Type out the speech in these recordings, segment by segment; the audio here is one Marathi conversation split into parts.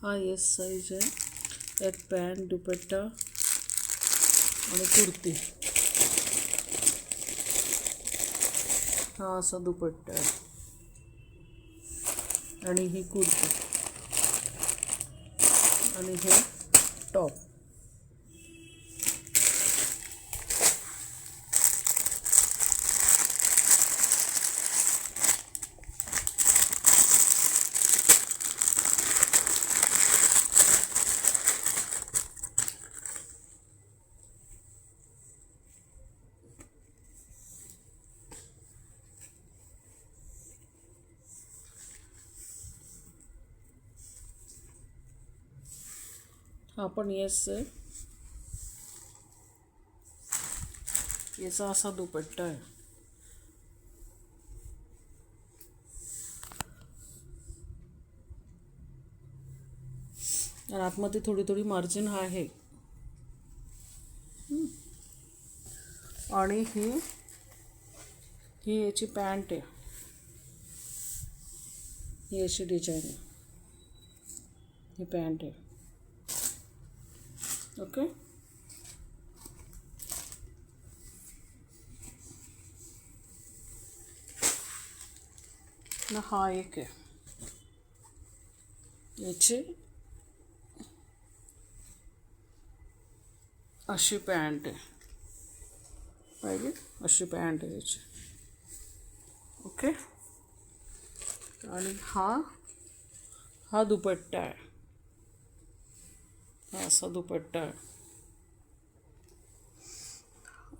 हा एस साईज आहे. यात पॅन्ट, दुपट्टा आणि कुर्ती. हा असा दुपट्टा आहे आणि ही कुर्ती आणि हे टॉप. हा पण येस आहे. याचा असा दुपट्टा आहे. आणि आतमध्ये थोडी थोडी मार्जिन आहे. आणि ही याची पॅन्ट आहे. ही अशी डिझाईन आहे. ही पॅन्ट आहे. ओके. ना हा एक आहे. याची अशी पॅन्ट आहे. पाहिजे अशी पॅन्ट आहे याची. ओके. आणि हा दुपट्टा आहे. हा असा दुपट्टा आहे.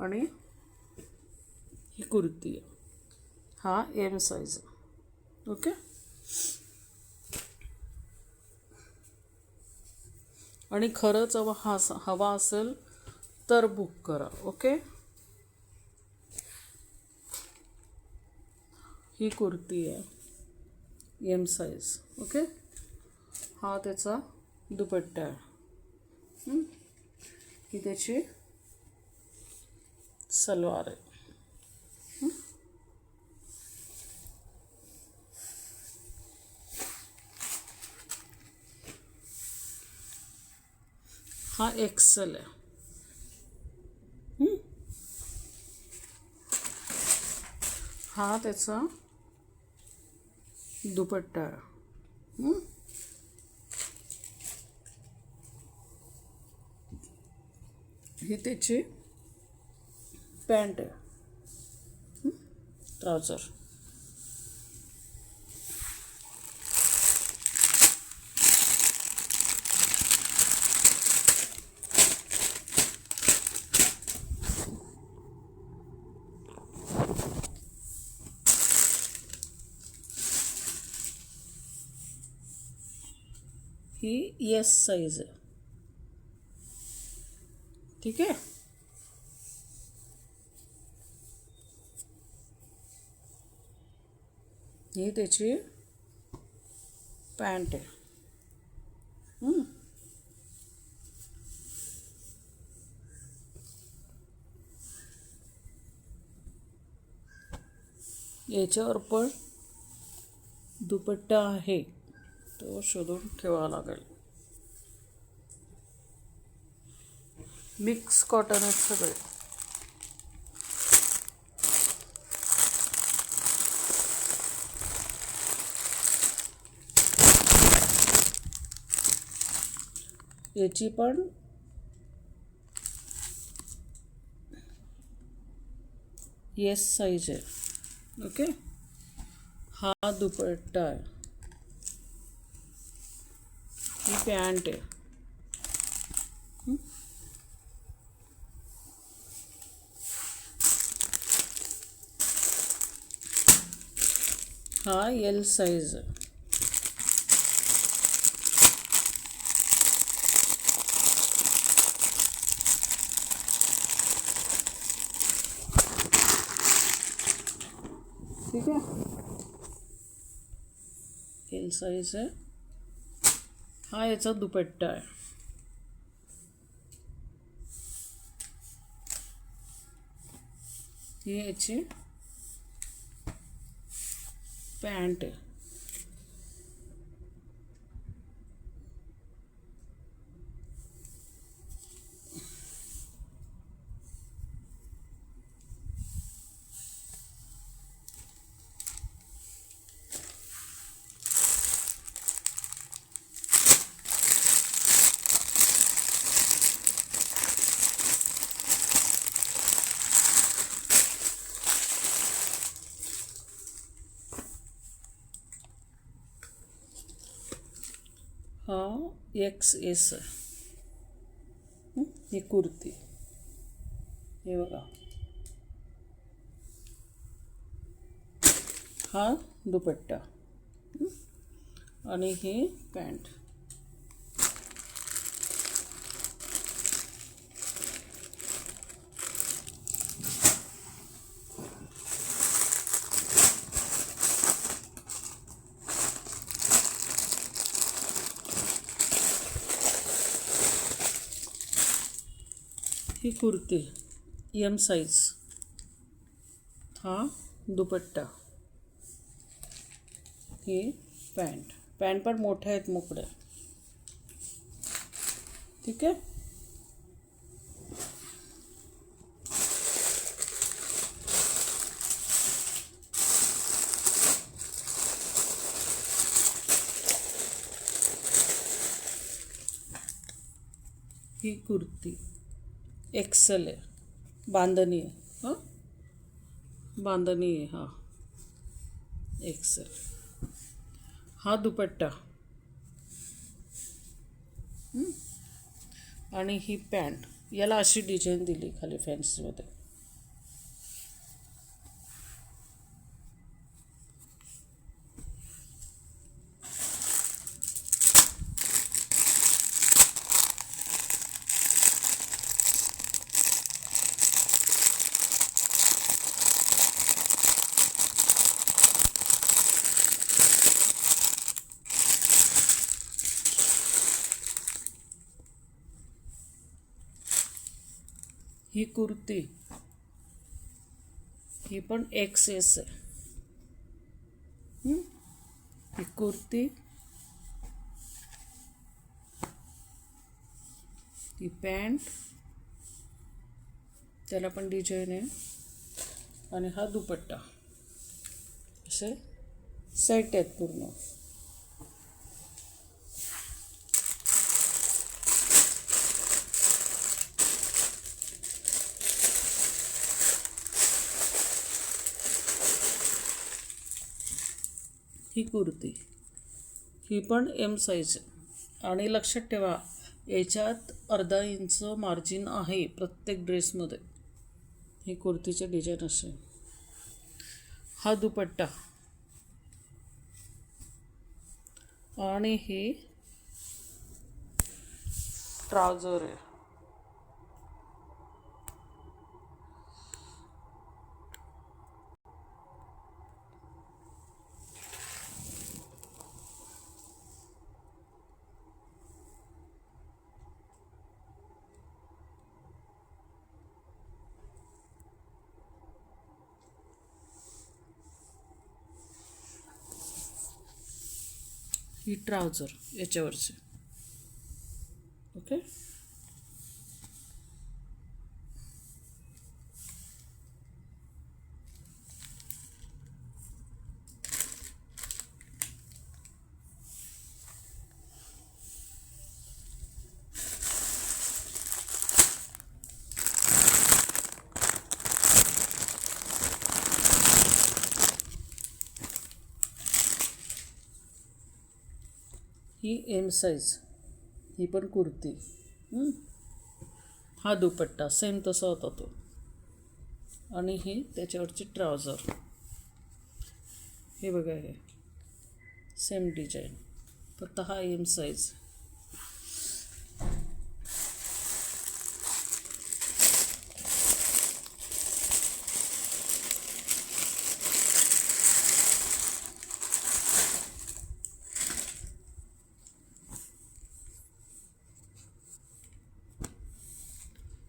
आणि ही कुर्ती आहे. हा एम साईज आहे. ओके. आणि खरंच हवा असेल तर बुक करा. ओके. ही कुर्ती आहे एम साईज. ओके. हा त्याचा दुपट्टा आहे. ही त्याची सलवार आहे. हा एक्सेल आहे. हा त्याचा दुपट्टा आहे. ही त्याची पॅन्ट आहे. ट्राउझर. ही एस साईज आहे. ठीक आहे. ही त्याची पॅन्ट आहे. याच्यावर पण दुपट्टा आहे. तो शोधून ठेवावा लागेल. मिक्स कॉटन आहेत सगळे. याची पण येस साईज आहे. ओके. हा दुपट्टा आहे. ही पॅन्ट आहे. हा एल साईज आहे. ठीक आहे. एल साईज आहे. हा याचा दुपट्टा आहे. ही याची पॅन्ट आहे. हा XS आहे. ही कुर्ती, हे बघा. हा दुपट्टा आणि ही पॅन्ट. ही कुर्ती M साईज. हा दुपट्टा, ही पॅन्ट. पॅन्ट पण मोठ्या आहेत, मोकळ्या. ठीक आहे. ही कुर्ती XL आहे, बांधणी आहे. हां, बांधणी आहे. हां, XL. हा दुपट्टा आणि ही पॅन्ट. याला अशी डिझाईन दिली खाली फॅन्सीमध्ये. ही कुर्ती, ही पण XS आहे. ही कुर्ती, ही पॅन्ट, त्याला पण डिझाईन आहे. आणि हा दुपट्टा. असे सेट आहेत पूर्ण. ही कुर्ती, ही पण M साईज. आणि लक्षात ठेवा, याच्यात अर्धा इंच मार्जिन आहे प्रत्येक ड्रेसमध्ये. ही कुर्तीचे डिझाईन असे. हा दुपट्टा आणि ही ट्राउझर आहे. ही ट्राउझर याच्यावरची. ओके. ही M साईज, ही पण कुर्ती. हा दुपट्टा सेम तसा होता तो. आणि ही त्याच्यावरची ट्राउझर. हे बघा, हे सेम डिझाईन, फक्त हा M साईज.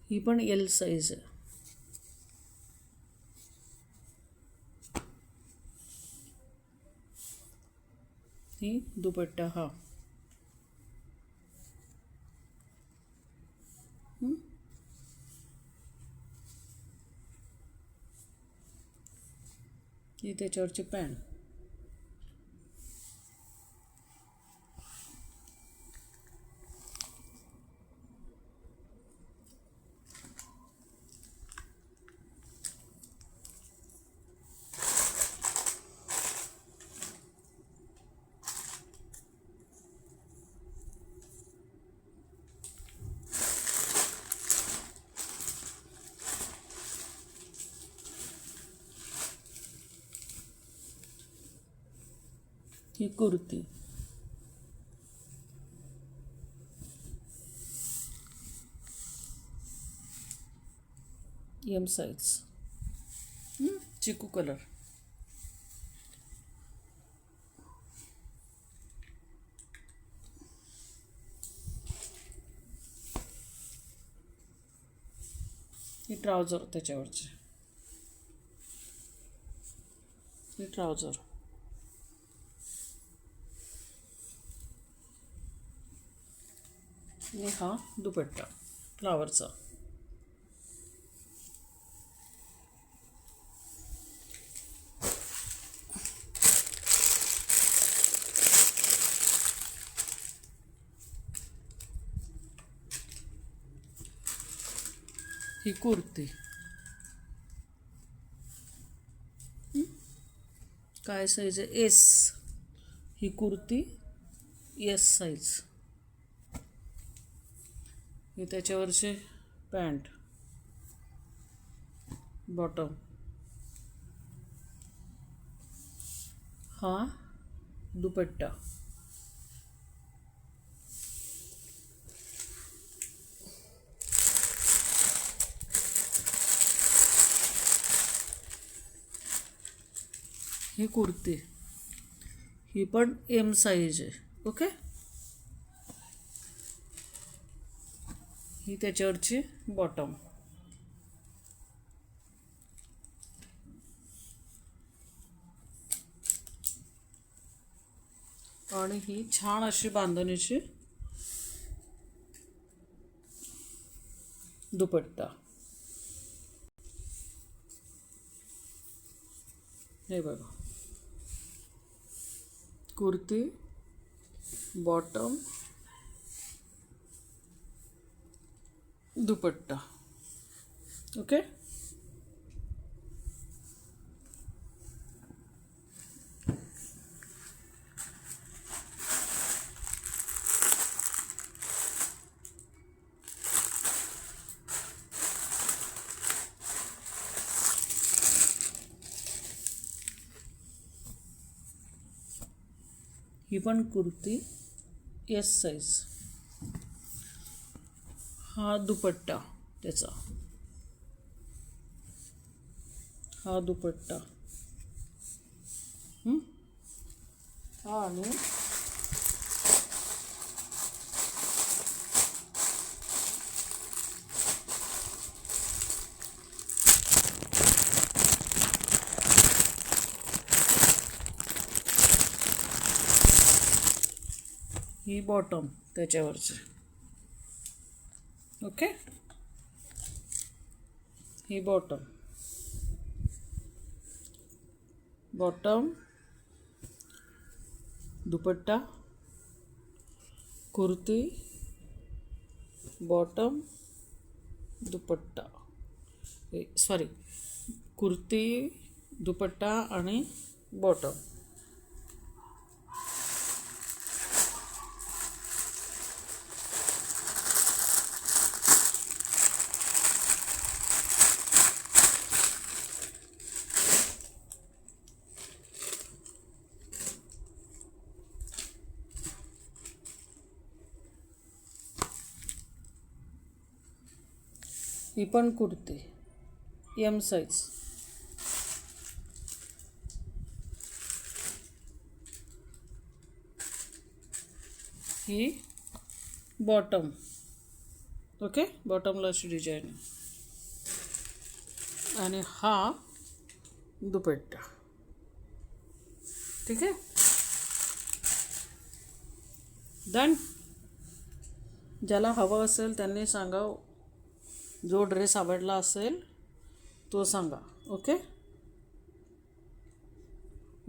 ही पण L साईज आहे. ही दुपट्टा. हा ही त्याच्यावरची पॅन्ट. ही कुर्ती, एम साईज, चिकू कलर. ही ट्राउझर त्याच्यावरची, ही ट्राउझर. आणि हा दुपट्टा फ्लावरचा. ही कुर्ती, काय साईज आहे? एस. ही कुर्ती एस साईज. ही त्याच्यावरचे पॅन्ट, बॉटम. हा दुपट्टा. ही कुर्ती, ही पण एम साईज आहे. ओके. ही त्याच्यावरची बॉटम. आणि ही छान अशी बांधणीची दुपट्टा. हे बघा, कुर्ती, बॉटम, दुपट्टा. ओके. ही पण कुर्ती एस साईज. हा दुपट्टा त्याचा, हा दुपट्टा. आणि ही बॉटम त्याच्यावरची. ओके. ही बॉटम, बॉटम, दुपट्टा, कुर्ती, बॉटम, दुपट्टा. सॉरी, कुर्ती, दुपट्टा आणि बॉटम. ही पण कुर्ती एम साईज. ही बॉटम. ओके. बॉटमला अशी डिझाईन. आणि हा दुपट्टा. ठीक आहे. डन. ज्याला हवं असेल त्यांनी सांगा, जो ड्रेस आवडला असेल तो सांगा. ओके.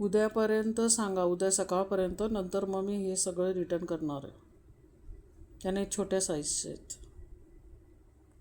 उद्यापर्यंत सांगा, उद्या सकाळपर्यंत. नंतर मग मी हे सगळं रिटर्न करणार आहे. त्याने छोट्या साईजचे आहेत.